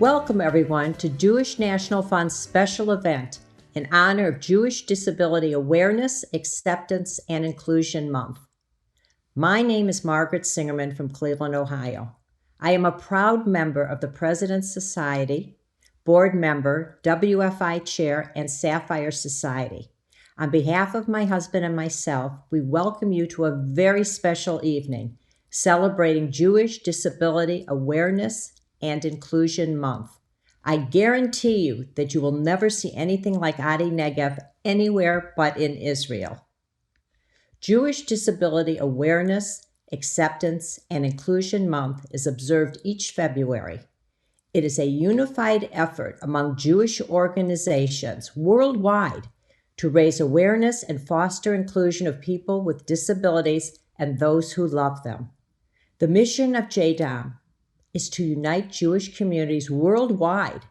Welcome everyone to Jewish National Fund's special event in honor of Jewish Disability Awareness, Acceptance, and Inclusion Month. My name is Margaret Singerman from Cleveland, Ohio. I am a proud member of the President's Society, board member, WFI chair, and Sapphire Society. On behalf of my husband and myself, we welcome you to a very special evening celebrating Jewish Disability Awareness and Inclusion Month. I guarantee you that you will never see anything like ADI Negev anywhere but in Israel. Jewish Disability Awareness, Acceptance, and Inclusion Month is observed each February. It is a unified effort among Jewish organizations worldwide to raise awareness and foster inclusion of people with disabilities and those who love them. The mission of JDAM is to unite Jewish communities worldwide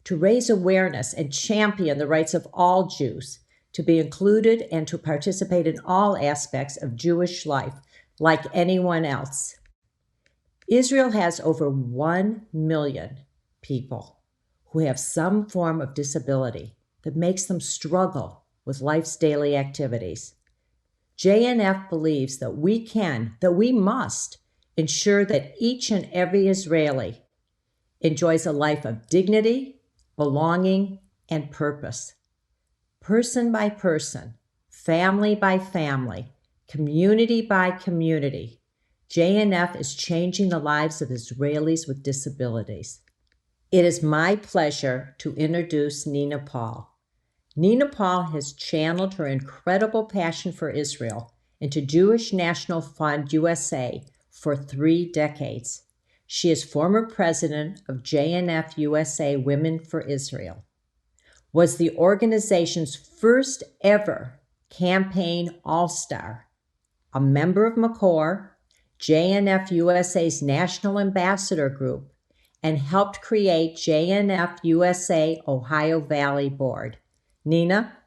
to raise awareness and champion the rights of all Jews to be included and to participate in all aspects of Jewish life like anyone else. Israel has over 1 million people who have some form of disability that makes them struggle with life's daily activities. JNF believes that we must ensure that each and every Israeli enjoys a life of dignity, belonging, and purpose. Person by person, family by family, community by community, JNF is changing the lives of Israelis with disabilities. It is my pleasure to introduce Nina Paul. Nina Paul has channeled her incredible passion for Israel into Jewish National Fund USA for 3 decades. She is former president of JNF USA Women for Israel, was the organization's first ever campaign all-star, a member of McCore, JNF USA's National Ambassador Group, and helped create JNF USA Ohio Valley Board. Nina?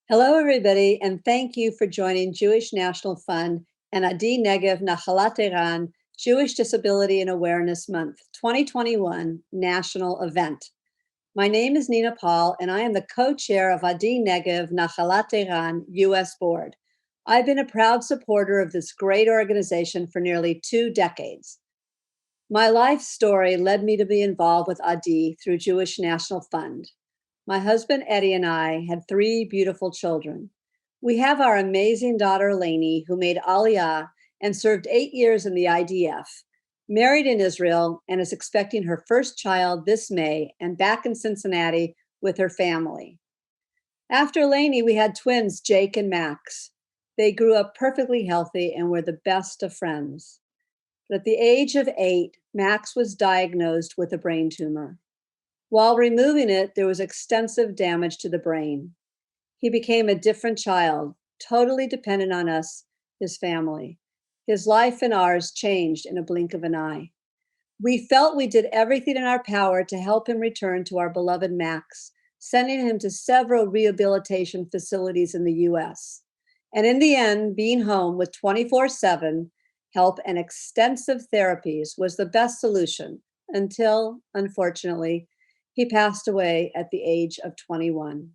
Hello, everybody, and thank you for joining Jewish National Fund and ADI Negev-Nahalat Eran Jewish Disability and Awareness Month 2021 national event. My name is Nina Paul, and I am the co-chair of ADI Negev-Nahalat Eran U.S. Board. I've been a proud supporter of this great organization for nearly 2 decades. My life story led me to be involved with ADI through Jewish National Fund. My husband, Eddie, and I had 3 beautiful children. We have our amazing daughter, Lainey, who made Aliyah and served 8 years in the IDF, married in Israel, and is expecting her first child this May and back in Cincinnati with her family. After Lainey, we had twins, Jake and Max. They grew up perfectly healthy and were the best of friends. But at the age of 8, Max was diagnosed with a brain tumor. While removing it, there was extensive damage to the brain. He became a different child, totally dependent on us, his family. His life and ours changed in a blink of an eye. We felt we did everything in our power to help him return to our beloved Max, sending him to several rehabilitation facilities in the U.S. And in the end, being home with 24/7 help and extensive therapies was the best solution until, unfortunately, he passed away at the age of 21.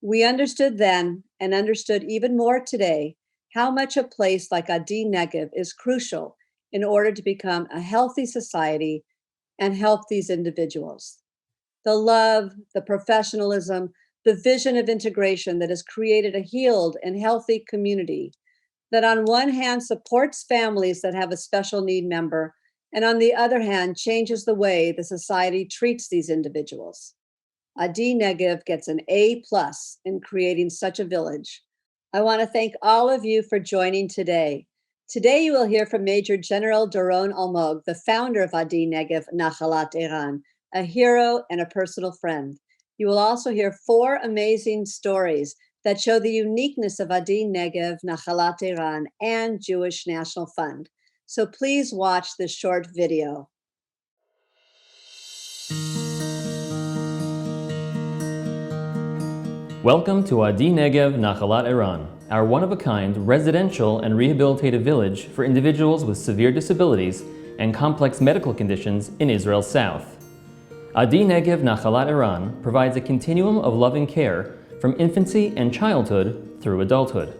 We understood then and understood even more today how much a place like ADI Negev is crucial in order to become a healthy society and help these individuals. The love, the professionalism, the vision of integration that has created a healed and healthy community that on one hand supports families that have a special need member and on the other hand changes the way the society treats these individuals. ADI Negev gets an A+ in creating such a village. I want to thank all of you for joining today. Today you will hear from Major General Doron Almog, the founder of ADI Negev-Nahalat Eran, a hero and a personal friend. You will also hear 4 amazing stories that show the uniqueness of ADI Negev-Nahalat Eran and Jewish National Fund. So please watch this short video. Welcome to ADI Negev-Nahalat Eran, our one-of-a-kind residential and rehabilitative village for individuals with severe disabilities and complex medical conditions in Israel's south. ADI Negev-Nahalat Eran provides a continuum of loving care from infancy and childhood through adulthood.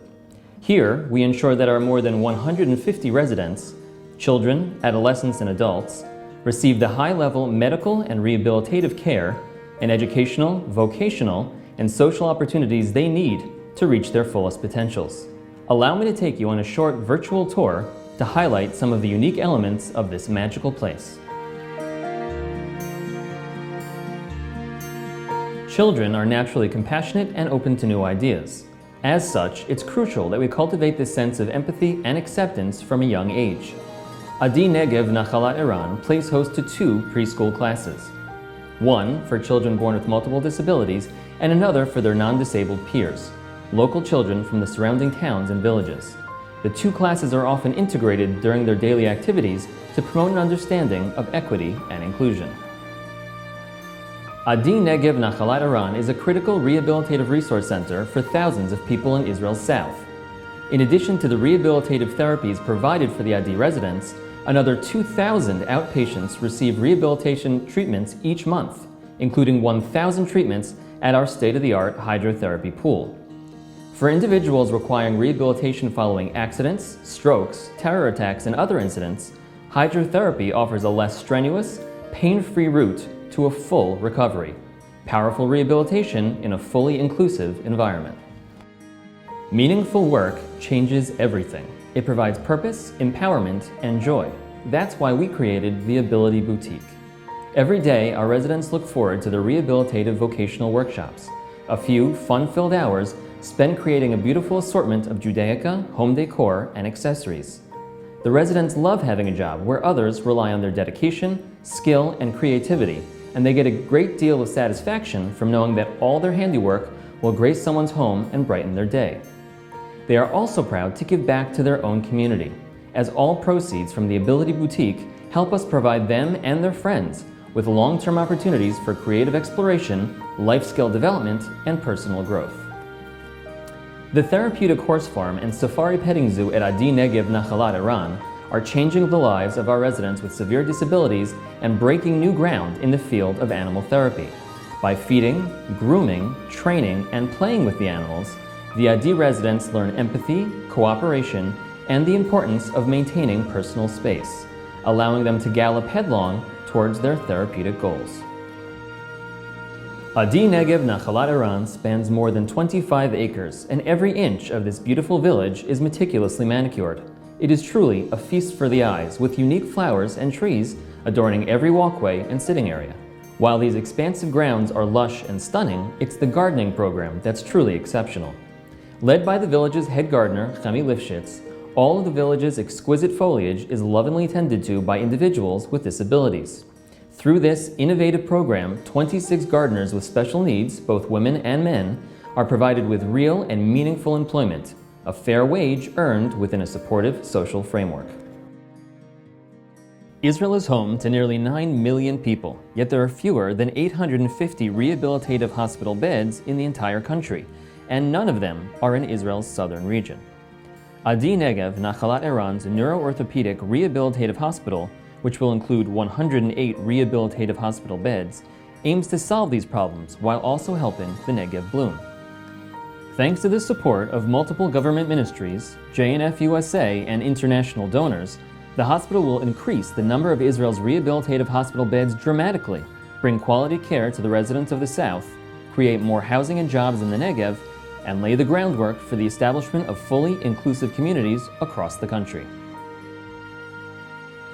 Here, we ensure that our more than 150 residents, children, adolescents, and adults, receive the high-level medical and rehabilitative care and educational, vocational, and social opportunities they need to reach their fullest potentials. Allow me to take you on a short virtual tour to highlight some of the unique elements of this magical place. Children are naturally compassionate and open to new ideas. As such, it's crucial that we cultivate this sense of empathy and acceptance from a young age. ADI Negev-Nahalat Eran plays host to 2 preschool classes. One for children born with multiple disabilities and another for their non-disabled peers, local children from the surrounding towns and villages. The 2 classes are often integrated during their daily activities to promote an understanding of equity and inclusion. ADI Negev-Nahalat Eran is a critical rehabilitative resource center for thousands of people in Israel's south. In addition to the rehabilitative therapies provided for the ADI residents, another 2,000 outpatients receive rehabilitation treatments each month, including 1,000 treatments at our state-of-the-art hydrotherapy pool. For individuals requiring rehabilitation following accidents, strokes, terror attacks, and other incidents, hydrotherapy offers a less strenuous, pain-free route to a full recovery. Powerful rehabilitation in a fully inclusive environment. Meaningful work changes everything. It provides purpose, empowerment, and joy. That's why we created the Ability Boutique. Every day, our residents look forward to the rehabilitative vocational workshops. A few fun-filled hours spent creating a beautiful assortment of Judaica, home decor, and accessories. The residents love having a job where others rely on their dedication, skill, and creativity, and they get a great deal of satisfaction from knowing that all their handiwork will grace someone's home and brighten their day. They are also proud to give back to their own community, as all proceeds from the Ability Boutique help us provide them and their friends with long-term opportunities for creative exploration, life skill development, and personal growth. The therapeutic horse farm and safari petting zoo at ADI Negev-Nahalat Eran are changing the lives of our residents with severe disabilities and breaking new ground in the field of animal therapy. By feeding, grooming, training, and playing with the animals, the ADI residents learn empathy, cooperation, and the importance of maintaining personal space, allowing them to gallop headlong towards their therapeutic goals. ADI Negev-Nahalat Eran spans more than 25 acres, and every inch of this beautiful village is meticulously manicured. It is truly a feast for the eyes, with unique flowers and trees adorning every walkway and sitting area. While these expansive grounds are lush and stunning, it's the gardening program that's truly exceptional. Led by the village's head gardener, Chemi Lifshitz, all of the village's exquisite foliage is lovingly tended to by individuals with disabilities. Through this innovative program, 26 gardeners with special needs, both women and men, are provided with real and meaningful employment, a fair wage earned within a supportive social framework. Israel is home to nearly 9 million people, yet there are fewer than 850 rehabilitative hospital beds in the entire country, and none of them are in Israel's southern region. ADI Negev-Nahalat Eran's neuroorthopedic rehabilitative hospital, which will include 108 rehabilitative hospital beds, aims to solve these problems while also helping the Negev bloom. Thanks to the support of multiple government ministries, JNF USA, and international donors, the hospital will increase the number of Israel's rehabilitative hospital beds dramatically, bring quality care to the residents of the South, create more housing and jobs in the Negev, and lay the groundwork for the establishment of fully inclusive communities across the country.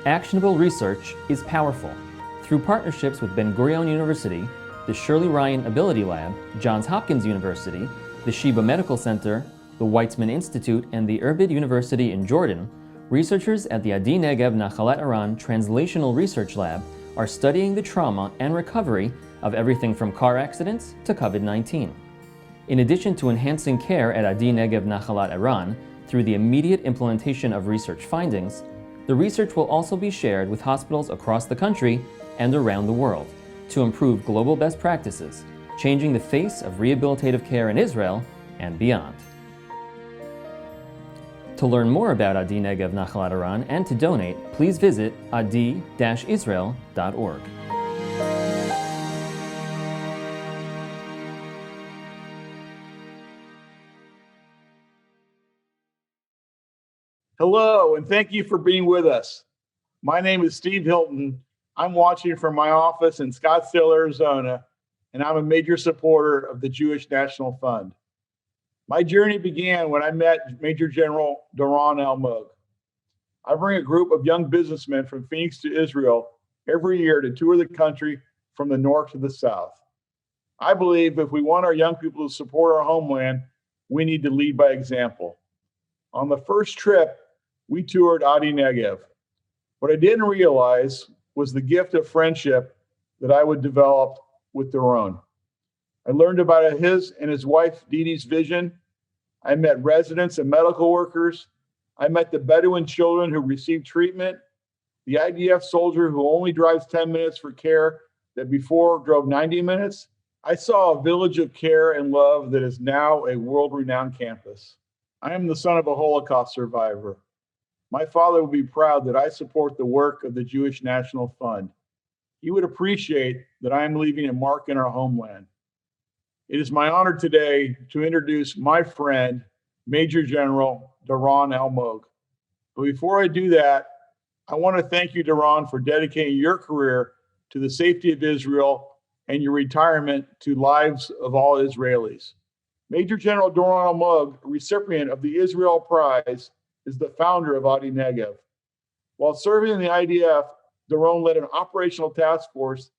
Actionable research is powerful. Through partnerships with Ben-Gurion University, the Shirley Ryan Ability Lab, Johns Hopkins University, the Sheba Medical Center, the Weizmann Institute, and the Irbid University in Jordan, researchers at the ADI Negev-Nahalat Eran Translational Research Lab are studying the trauma and recovery of everything from car accidents to COVID-19. In addition to enhancing care at ADI Negev-Nahalat Eran through the immediate implementation of research findings, the research will also be shared with hospitals across the country and around the world to improve global best practices, changing the face of rehabilitative care in Israel and beyond. To learn more about ADI Negev-Nahalat Eran and to donate, please visit adi-israel.org. Hello, and thank you for being with us. My name is Steve Hilton. I'm watching from my office in Scottsdale, Arizona, and I'm a major supporter of the Jewish National Fund. My journey began when I met Major General Doron Almog. I bring a group of young businessmen from Phoenix to Israel every year to tour the country from the north to the south. I believe if we want our young people to support our homeland, we need to lead by example. On the first trip, we toured ADI Negev. What I didn't realize was the gift of friendship that I would develop with Doron. I learned about his and his wife Didi's vision. I met residents and medical workers. I met the Bedouin children who received treatment, the IDF soldier who only drives 10 minutes for care that before drove 90 minutes. I saw a village of care and love that is now a world-renowned campus. I am the son of a Holocaust survivor. My father would be proud that I support the work of the Jewish National Fund. He would appreciate that I am leaving a mark in our homeland. It is my honor today to introduce my friend, Major General Doron Almog. But before I do that, I want to thank you, Doron, for dedicating your career to the safety of Israel and your retirement to lives of all Israelis. Major General Doron Almog, recipient of the Israel Prize, is the founder of ADI Negev. While serving in the IDF, Doron led an operational task force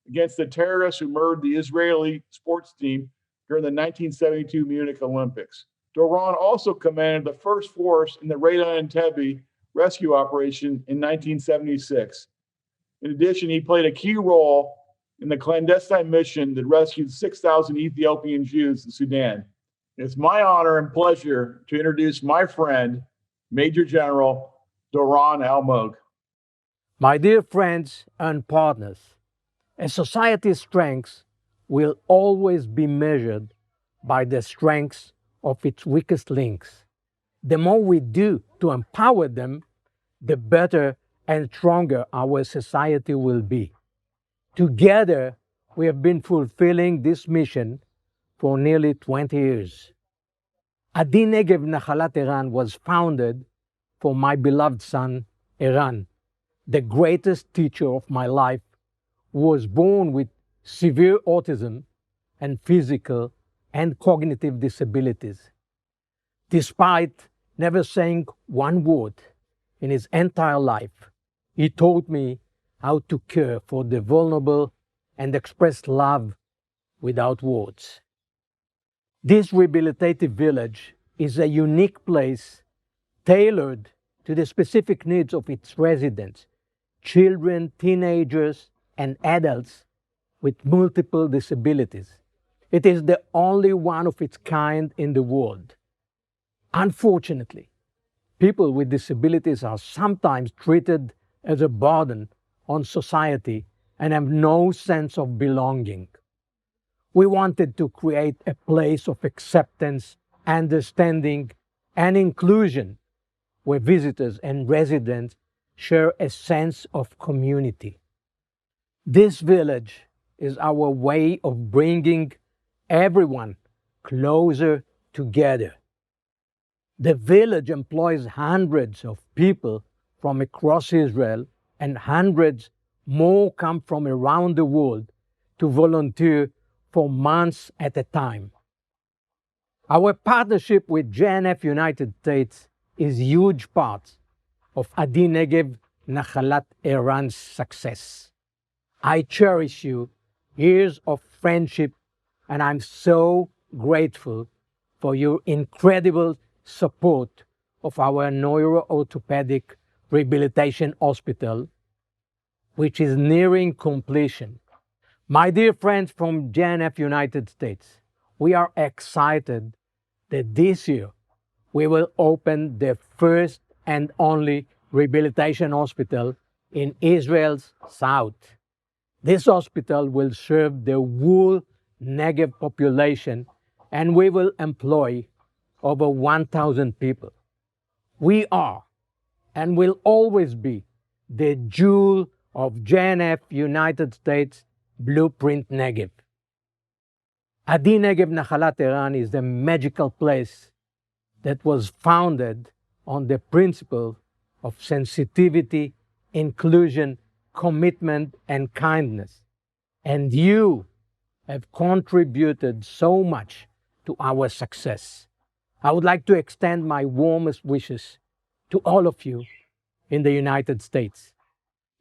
against the terrorists who murdered the Israeli sports team during the 1972 Munich Olympics. Doron also commanded the first force in the Raid on Entebbe rescue operation in 1976. In addition, he played a key role in the clandestine mission that rescued 6,000 Ethiopian Jews in Sudan. It's my honor and pleasure to introduce my friend, Major General Doron Almog. My dear friends and partners, a society's strengths will always be measured by the strengths of its weakest links. The more we do to empower them, the better and stronger our society will be. Together, we have been fulfilling this mission for nearly 20 years. ADI Negev-Nahalat Eran was founded for my beloved son, Eran, the greatest teacher of my life, who was born with severe autism and physical and cognitive disabilities. Despite never saying one word in his entire life, he taught me how to care for the vulnerable and express love without words. This rehabilitative village is a unique place tailored to the specific needs of its residents, children, teenagers, and adults with multiple disabilities. It is the only one of its kind in the world. Unfortunately, people with disabilities are sometimes treated as a burden on society and have no sense of belonging. We wanted to create a place of acceptance, understanding, and inclusion where visitors and residents share a sense of community. This village is our way of bringing everyone closer together. The village employs hundreds of people from across Israel, and hundreds more come from around the world to volunteer for months at a time. Our partnership with JNF United States is a huge part of ADI Negev-Nahalat Eran's success. I cherish you, years of friendship, and I'm so grateful for your incredible support of our neuro-orthopedic rehabilitation hospital, which is nearing completion. My dear friends from JNF United States, we are excited that this year we will open the first and only rehabilitation hospital in Israel's south. This hospital will serve the whole Negev population, and we will employ over 1,000 people. We are and will always be the jewel of JNF United States Blueprint Negev. ADI Negev-Nahalat Eran is the magical place that was founded on the principle of sensitivity, inclusion, commitment, and kindness. And you have contributed so much to our success. I would like to extend my warmest wishes to all of you in the United States.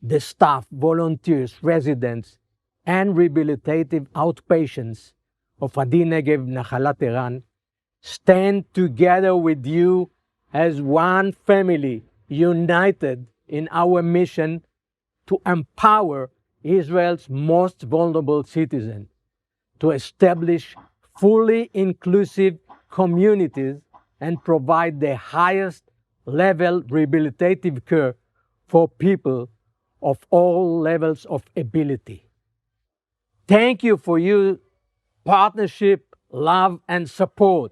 The staff, volunteers, residents, and rehabilitative outpatients of ADI Negev-Nahalat Eran stand together with you as one family, united in our mission to empower Israel's most vulnerable citizens, to establish fully inclusive communities and provide the highest level rehabilitative care for people of all levels of ability. Thank you for your partnership, love, and support.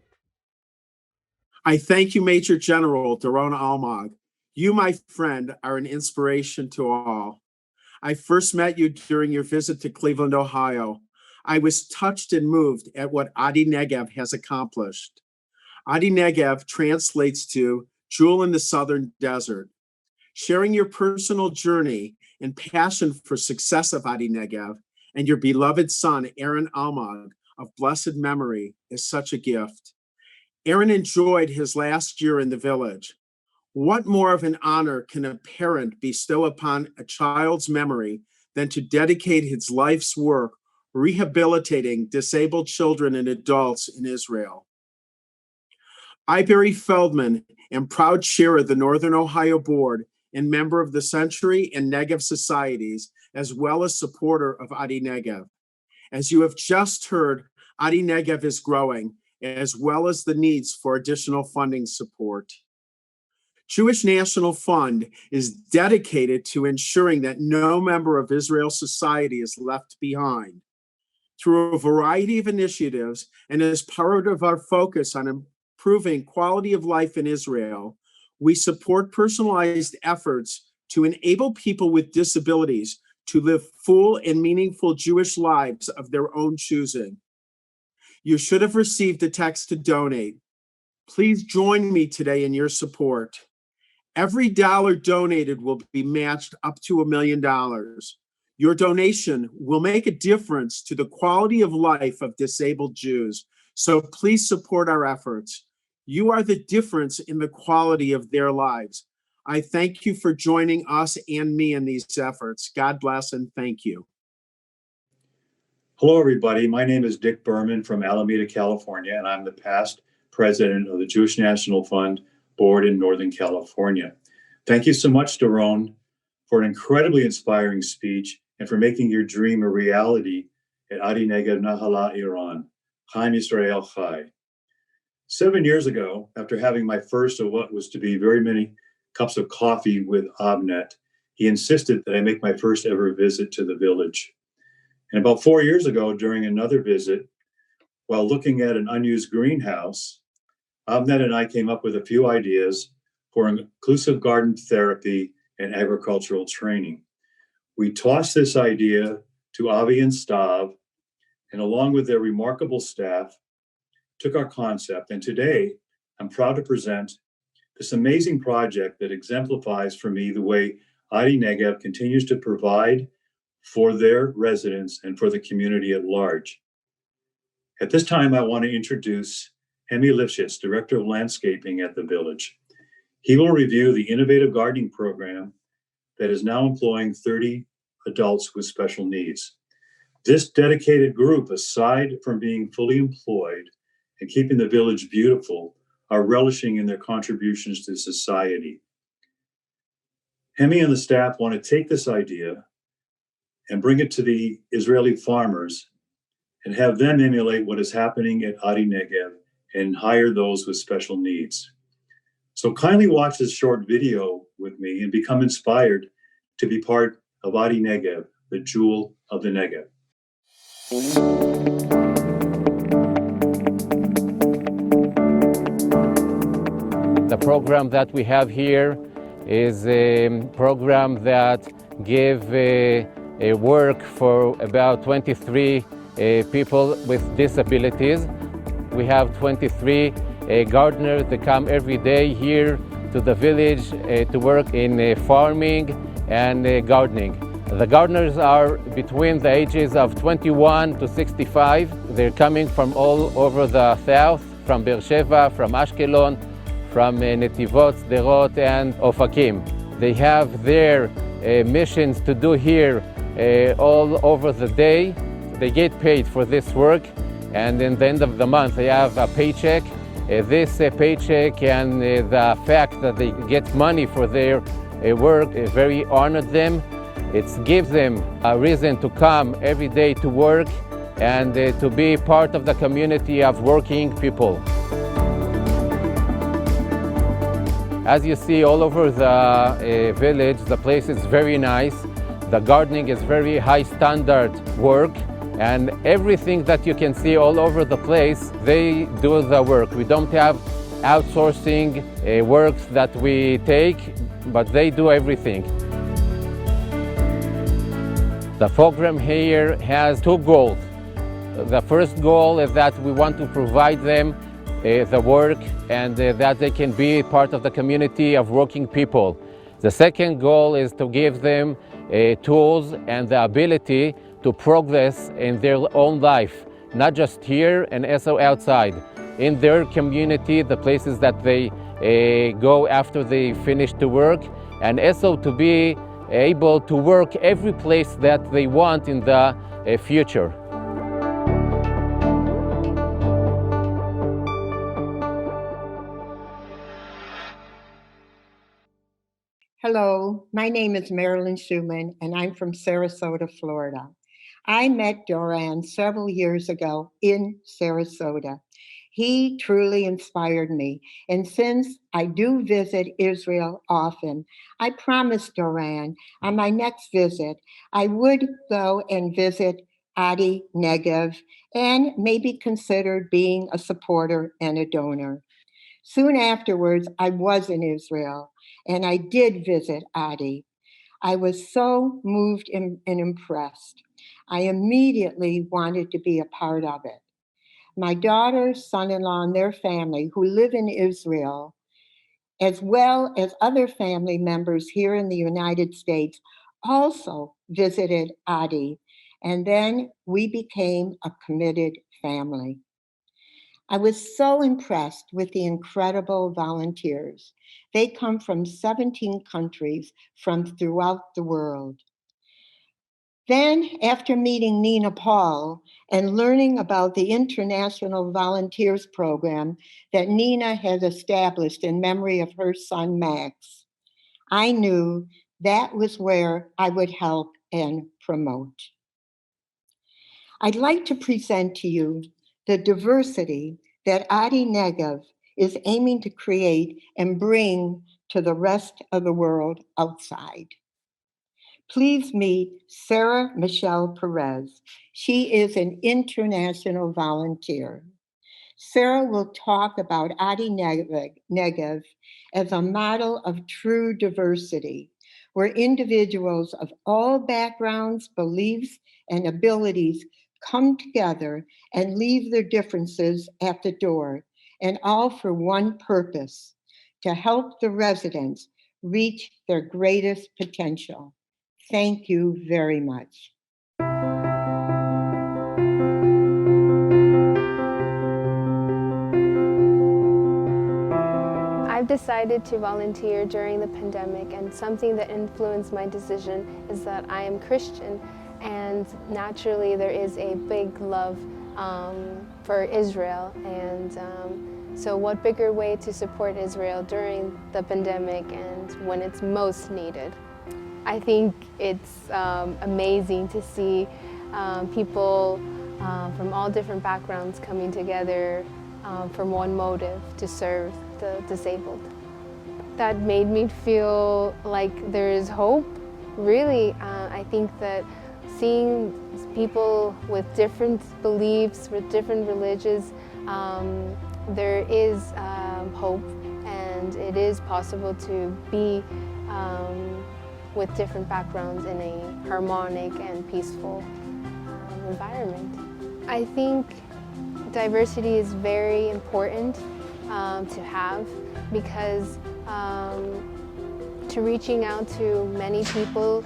I thank you, Major General Doron Almog. You, my friend, are an inspiration to all. I first met you during your visit to Cleveland, Ohio. I was touched and moved at what ADI Negev has accomplished. ADI Negev translates to Jewel in the Southern Desert. Sharing your personal journey and passion for success of ADI Negev and your beloved son, Aaron Almog, of blessed memory, is such a gift. Aaron enjoyed his last year in the village. What more of an honor can a parent bestow upon a child's memory than to dedicate his life's work rehabilitating disabled children and adults in Israel? I, Barry Feldman, am proud chair of the Northern Ohio Board and member of the Century and Negev Societies, as well as supporter of ADI Negev. As you have just heard, ADI Negev is growing, as well as the needs for additional funding support. Jewish National Fund is dedicated to ensuring that no member of Israel's society is left behind. Through a variety of initiatives and as part of our focus on improving quality of life in Israel, we support personalized efforts to enable people with disabilities to live full and meaningful Jewish lives of their own choosing. You should have received a text to donate. Please join me today in your support. Every dollar donated will be matched up to $1 million. Your donation will make a difference to the quality of life of disabled Jews, so please support our efforts. You are the difference in the quality of their lives. I thank you for joining us and me in these efforts. God bless and thank you. Hello, everybody. My name is Dick Berman from Alameda, California, and I'm the past president of the Jewish National Fund Board in Northern California. Thank you so much, Doron, for an incredibly inspiring speech and for making your dream a reality at ADI Negev-Nahalat Eran. Chaim Yisrael Chai. 7 years ago, after having my first of what was to be very many cups of coffee with Avnet, he insisted that I make my first ever visit to the village. And about 4 years ago, during another visit, while looking at an unused greenhouse, Avnet and I came up with a few ideas for inclusive garden therapy and agricultural training. We tossed this idea to Avi and Stav, and along with their remarkable staff, took our concept. And today, I'm proud to present this amazing project that exemplifies for me the way ADI Negev continues to provide for their residents and for the community at large. At this time, I want to introduce Hemi Lifshitz, Director of Landscaping at the village. He will review the innovative gardening program that is now employing 30 adults with special needs. This dedicated group, aside from being fully employed and keeping the village beautiful, are relishing in their contributions to society. Hemi and the staff want to take this idea and bring it to the Israeli farmers and have them emulate what is happening at ADI Negev and hire those with special needs. So kindly watch this short video with me and become inspired to be part of ADI Negev, the jewel of the Negev. The program that we have here is a program that gives work for about 23 people with disabilities. We have 23 gardeners that come every day here to the village to work in farming and gardening. The gardeners are between the ages of 21 to 65. They're coming from all over the south, from Be'er Sheva, from Ashkelon, from Netivot, Sderot, and Ofakim. They have their missions to do here all over the day. They get paid for this work, and in the end of the month they have a paycheck. This paycheck and the fact that they get money for their work very honored them. It gives them a reason to come every day to work and to be part of the community of working people. As you see all over the village, the place is very nice. The gardening is very high standard work, and everything that you can see all over the place, they do the work. We don't have outsourcing works that we take, but they do everything. The program here has two goals. The first goal is that we want to provide them the work and that they can be part of the community of working people. The second goal is to give them tools and the ability to progress in their own life, not just here and also outside, in their community, the places that they go after they finish to work, and also to be able to work every place that they want in the future. Hello, my name is Marilyn Schumann, and I'm from Sarasota, Florida. I met Doron several years ago in Sarasota. He truly inspired me, and since I do visit Israel often, I promised Doron on my next visit I would go and visit ADI Negev and maybe consider being a supporter and a donor. Soon afterwards, I was in Israel, and I did visit ADI. I was so moved and impressed. I immediately wanted to be a part of it. My daughter, son-in-law, and their family who live in Israel, as well as other family members here in the United States, also visited ADI, and then we became a committed family. I was so impressed with the incredible volunteers. They come from 17 countries from throughout the world. Then, after meeting Nina Paul and learning about the International Volunteers Program that Nina has established in memory of her son Max, I knew that was where I would help and promote. I'd like to present to you the diversity that ADI Negev is aiming to create and bring to the rest of the world outside. Please meet Sarah Michelle Perez. She is an international volunteer. Sarah will talk about ADI Negev as a model of true diversity, where individuals of all backgrounds, beliefs, and abilities come together and leave their differences at the door, and all for one purpose: to help the residents reach their greatest potential. Thank you very much. I've decided to volunteer during the pandemic, and something that influenced my decision is that I am Christian, and naturally there is a big love for Israel, and so what bigger way to support Israel during the pandemic and when it's most needed. I think it's amazing to see people from all different backgrounds coming together from one motive: to serve the disabled. That made me feel like there is hope. Really, I think that seeing people with different beliefs, with different religions, there is hope, and it is possible to be with different backgrounds in a harmonic and peaceful environment. I think diversity is very important to have, because to reaching out to many people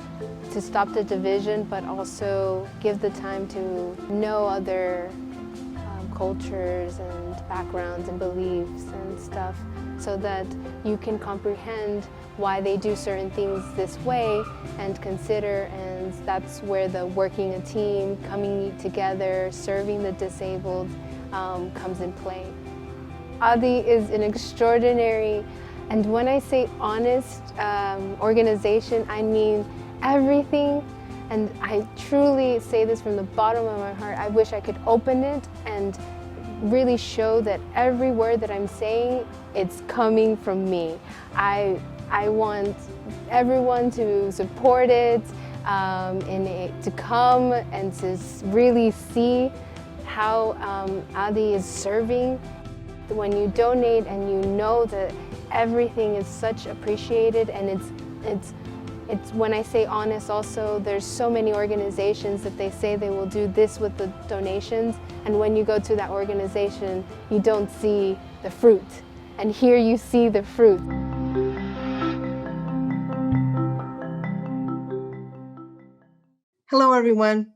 to stop the division, but also give the time to know other cultures and backgrounds and beliefs and stuff, so that you can comprehend why they do certain things this way and consider, and that's where the working a team, coming together, serving the disabled comes in play. ADI is an extraordinary, and when I say honest organization, I mean everything. And I truly say this from the bottom of my heart. I wish I could open it and really show that every word that I'm saying, it's coming from me. I want everyone to support it, to come and to really see how ADI is serving. When you donate and you know that everything is such appreciated, and it's when I say honest also, there's so many organizations that they say they will do this with the donations, and when you go to that organization, you don't see the fruit. And here you see the fruit. Hello, everyone.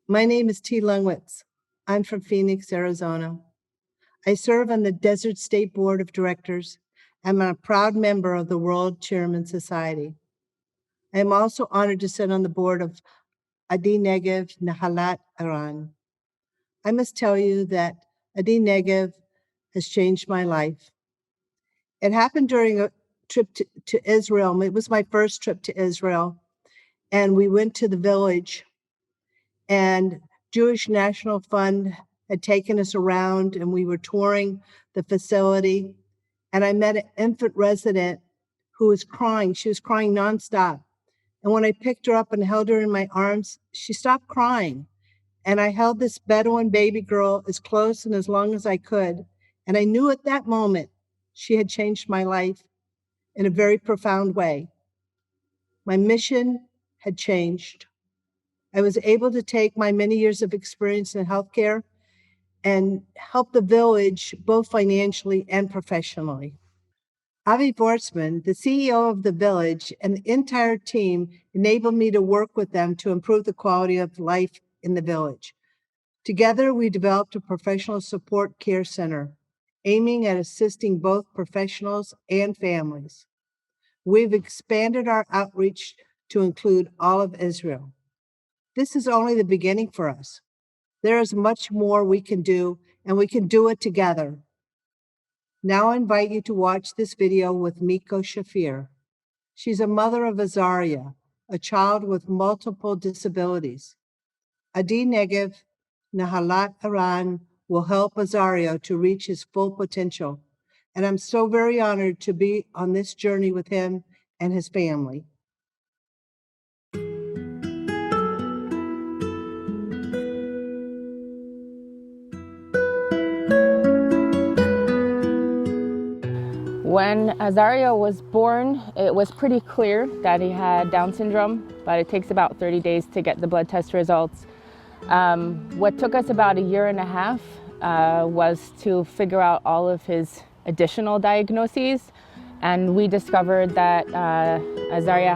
My name is T. Lungwitz. I'm from Phoenix, Arizona. I serve on the Desert State Board of Directors. I'm a proud member of the World Chairman Society. I am also honored to sit on the board of ADI Negev-Nahalat Eran. I must tell you that ADI Negev has changed my life. It happened during a trip to Israel. It was my first trip to Israel, and we went to the village, and Jewish National Fund had taken us around, and we were touring the facility, and I met an infant resident who was crying. She was crying nonstop. And when I picked her up and held her in my arms, she stopped crying. And I held this Bedouin baby girl as close and as long as I could. And I knew at that moment she had changed my life in a very profound way. My mission had changed. I was able to take my many years of experience in healthcare and help the village both financially and professionally. Avi Vortsman, the CEO of the village, and the entire team enabled me to work with them to improve the quality of life in the village. Together, we developed a professional support care center, aiming at assisting both professionals and families. We've expanded our outreach to include all of Israel. This is only the beginning for us. There is much more we can do, and we can do it together. Now I invite you to watch this video with Miko Shafir. She's a mother of Azaria, a child with multiple disabilities. ADI Negev-Nahalat Eran will help Azaria to reach his full potential, and I'm so very honored to be on this journey with him and his family. When Azaria was born, it was pretty clear that he had Down syndrome, but it takes about 30 days to get the blood test results. What took us about a year and a half was to figure out all of his additional diagnoses, and we discovered that Azaria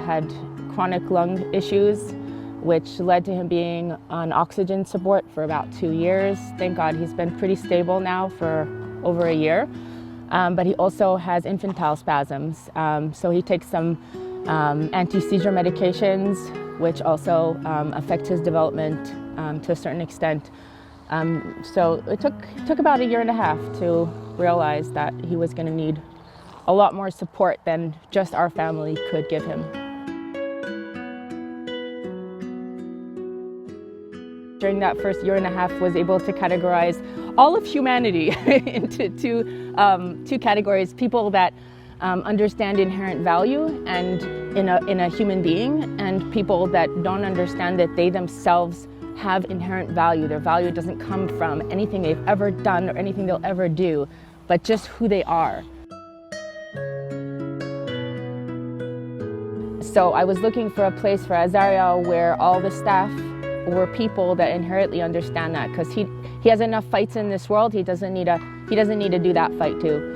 had chronic lung issues, which led to him being on oxygen support for about 2 years. Thank God he's been pretty stable now for over a year. But he also has infantile spasms. So he takes some anti-seizure medications, which also affect his development to a certain extent. So it took about a year and a half to realize that he was going to need a lot more support than just our family could give him. During that first year and a half, was able to categorize all of humanity into two categories: people that understand inherent value and in a human being, and people that don't understand that they themselves have inherent value. Their value doesn't come from anything they've ever done or anything they'll ever do, but just who they are. So I was looking for a place for Azariah where all the staff were people that inherently understand that, because he has enough fights in this world. He doesn't need to do that fight too.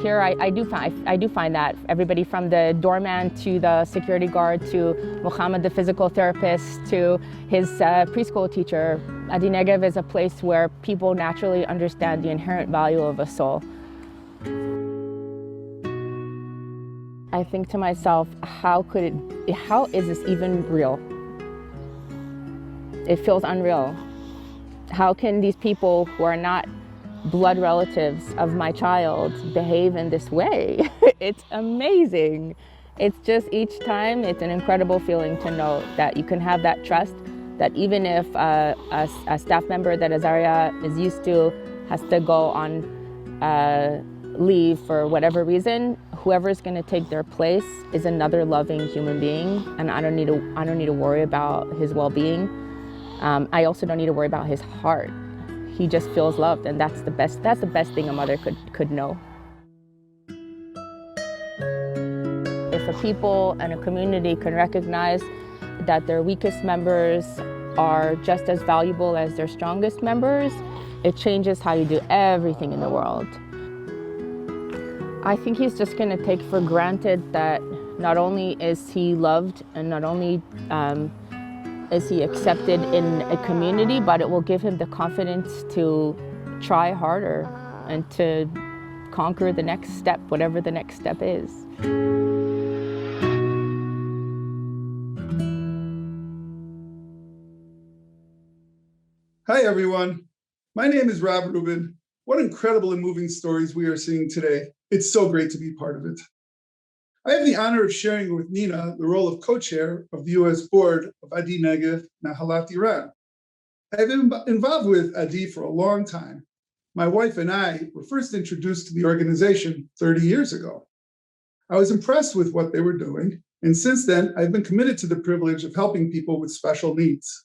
Here I do find that everybody from the doorman to the security guard to Muhammad the physical therapist to his preschool teacher, ADI Negev is a place where people naturally understand the inherent value of a soul. I think to myself, how is this even real? It feels unreal. How can these people who are not blood relatives of my child behave in this way? It's amazing. It's just each time, it's an incredible feeling to know that you can have that trust, that even if a staff member that Azariah is used to has to go on leave for whatever reason, whoever's going to take their place is another loving human being, and I don't need to worry about his well-being. I also don't need to worry about his heart. He just feels loved, and that's the best thing a mother could know. If a people and a community can recognize that their weakest members are just as valuable as their strongest members, it changes how you do everything in the world. I think he's just going to take for granted that not only is he loved and not only is he accepted in a community, but it will give him the confidence to try harder and to conquer the next step, whatever the next step is. Hi, everyone. My name is Rob Rubin. What incredible and moving stories we are seeing today. It's so great to be part of it. I have the honor of sharing with Nina the role of co-chair of the U.S. board of ADI Negev-Nahalat Eran. I have been involved with ADI for a long time. My wife and I were first introduced to the organization 30 years ago. I was impressed with what they were doing, and since then, I've been committed to the privilege of helping people with special needs.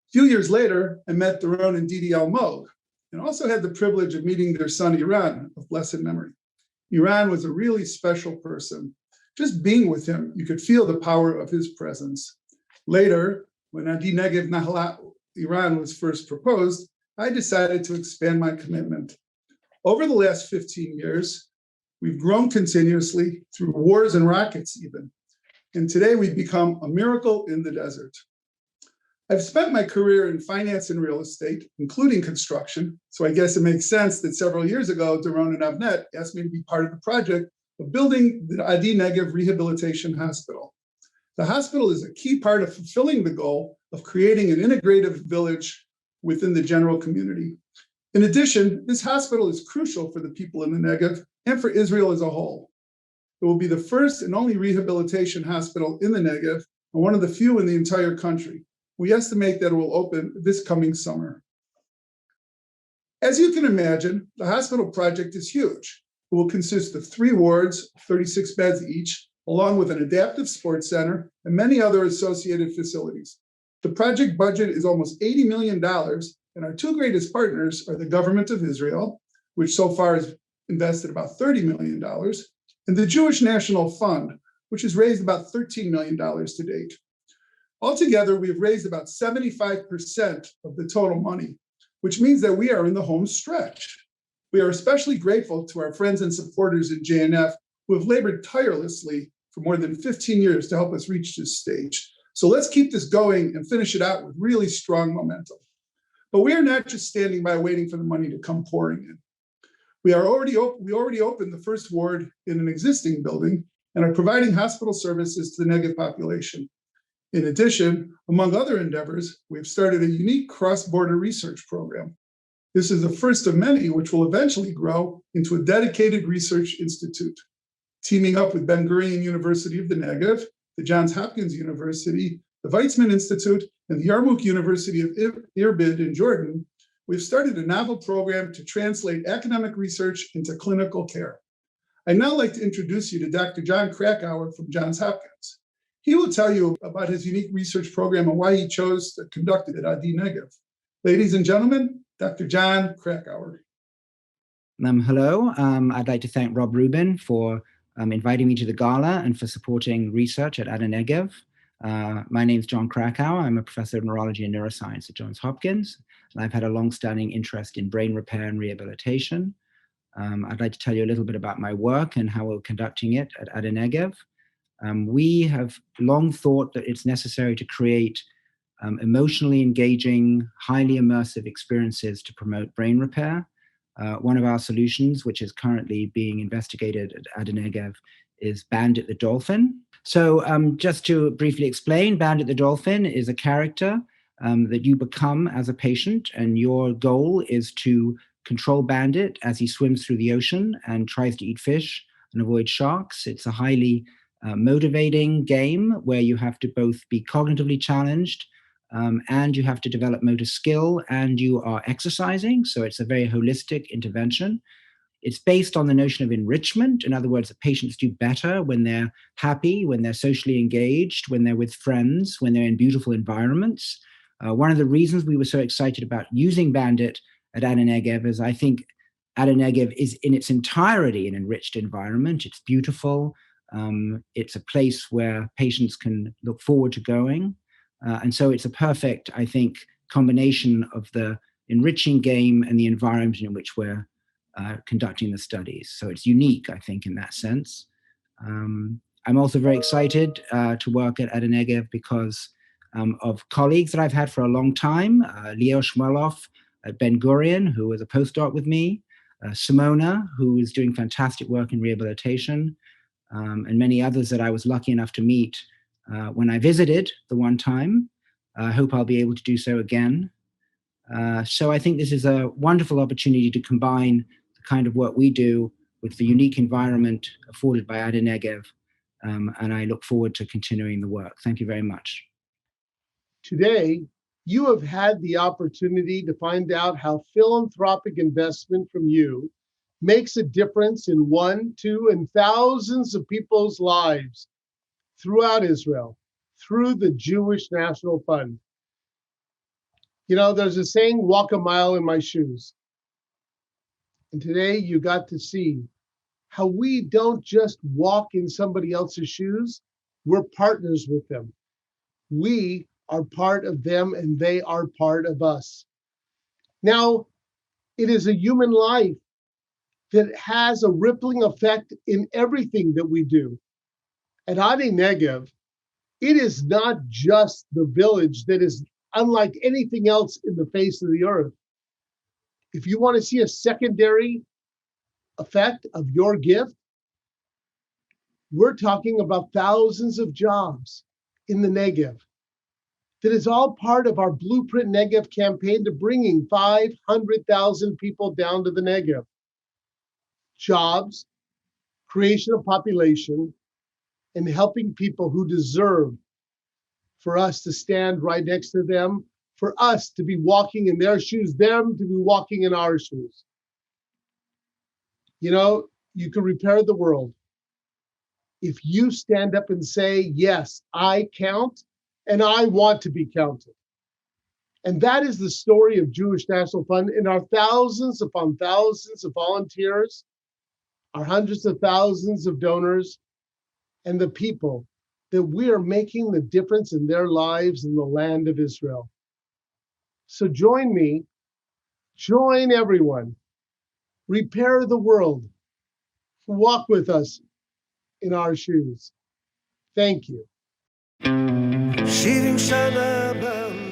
A few years later, I met Doron and Doron Almog, and also had the privilege of meeting their son, Eran, of blessed memory. Eran was a really special person. Just being with him, you could feel the power of his presence. Later, when ADI Negev-Nahalat Eran was first proposed, I decided to expand my commitment. Over the last 15 years, we've grown continuously through wars and rockets even. And today we've become a miracle in the desert. I've spent my career in finance and real estate, including construction, so I guess it makes sense that several years ago, Doron and Avnet asked me to be part of the project of building the ADI Negev Rehabilitation Hospital. The hospital is a key part of fulfilling the goal of creating an integrative village within the general community. In addition, this hospital is crucial for the people in the Negev and for Israel as a whole. It will be the first and only rehabilitation hospital in the Negev and one of the few in the entire country. We estimate that it will open this coming summer. As you can imagine, the hospital project is huge. It will consist of 3 wards, 36 beds each, along with an adaptive sports center and many other associated facilities. The project budget is almost $80 million, and our 2 greatest partners are the government of Israel, which so far has invested about $30 million, and the Jewish National Fund, which has raised about $13 million to date. Altogether, we have raised about 75% of the total money, which means that we are in the home stretch. We are especially grateful to our friends and supporters in JNF who have labored tirelessly for more than 15 years to help us reach this stage. So let's keep this going and finish it out with really strong momentum. But we are not just standing by waiting for the money to come pouring in. We already opened the first ward in an existing building and are providing hospital services to the Negev population. In addition, among other endeavors, we've started a unique cross-border research program. This is the first of many, which will eventually grow into a dedicated research institute. Teaming up with Ben-Gurion University of the Negev, the Johns Hopkins University, the Weizmann Institute, and the Yarmouk University of Irbid in Jordan, we've started a novel program to translate academic research into clinical care. I'd now like to introduce you to Dr. John Krakauer from Johns Hopkins. He will tell you about his unique research program and why he chose to conduct it at ADI Negev. Ladies and gentlemen, Dr. John Krakauer. Hello, I'd like to thank Rob Rubin for inviting me to the gala and for supporting research at ADI Negev. My name is John Krakauer. I'm a professor of neurology and neuroscience at Johns Hopkins, and I've had a long-standing interest in brain repair and rehabilitation. I'd like to tell you a little bit about my work and how we're conducting it at ADI Negev. We have long thought that it's necessary to create emotionally engaging, highly immersive experiences to promote brain repair. One of our solutions, which is currently being investigated at ADI Negev, is Bandit the Dolphin. So just to briefly explain, Bandit the Dolphin is a character that you become as a patient, and your goal is to control Bandit as he swims through the ocean and tries to eat fish and avoid sharks. It's a highly motivating game where you have to both be cognitively challenged and you have to develop motor skill, and you are exercising. So it's a very holistic intervention. It's based on the notion of enrichment. In other words, the patients do better when they're happy, when they're socially engaged, when they're with friends, when they're in beautiful environments. One of the reasons we were so excited about using Bandit at ADI Negev is I think ADI Negev is in its entirety an enriched environment. It's beautiful. It's a place where patients can look forward to going. And so it's a perfect, I think, combination of the enriching game and the environment in which we're conducting the studies. So it's unique, I think, in that sense. I'm also very excited to work at ADI Negev because of colleagues that I've had for a long time. Leo Shmuelov at Ben Gurion, who was a postdoc with me, Simona, who is doing fantastic work in rehabilitation, and many others that I was lucky enough to meet when I visited the one time. I hope I'll be able to do so again. So I think this is a wonderful opportunity to combine the kind of work we do with the unique environment afforded by ADI Negev, and I look forward to continuing the work. Thank you very much. Today, you have had the opportunity to find out how philanthropic investment from you makes a difference in one, two, and thousands of people's lives throughout Israel, through the Jewish National Fund. You know, there's a saying, walk a mile in my shoes. And today you got to see how we don't just walk in somebody else's shoes, we're partners with them. We are part of them and they are part of us. Now, it is a human life that has a rippling effect in everything that we do. At ADI Negev, it is not just the village that is unlike anything else in the face of the earth. If you want to see a secondary effect of your gift, we're talking about thousands of jobs in the Negev. That is all part of our Blueprint Negev campaign to bringing 500,000 people down to the Negev. Jobs, creation of population, and helping people who deserve for us to stand right next to them, for us to be walking in their shoes, them to be walking in our shoes. You know, you can repair the world if you stand up and say, yes, I count and I want to be counted. And that is the story of Jewish National Fund and our thousands upon thousands of volunteers, our hundreds of thousands of donors, and the people that we are making the difference in their lives in the land of Israel. So join me, join everyone, repair the world, walk with us in our shoes. Thank you. 70 שנה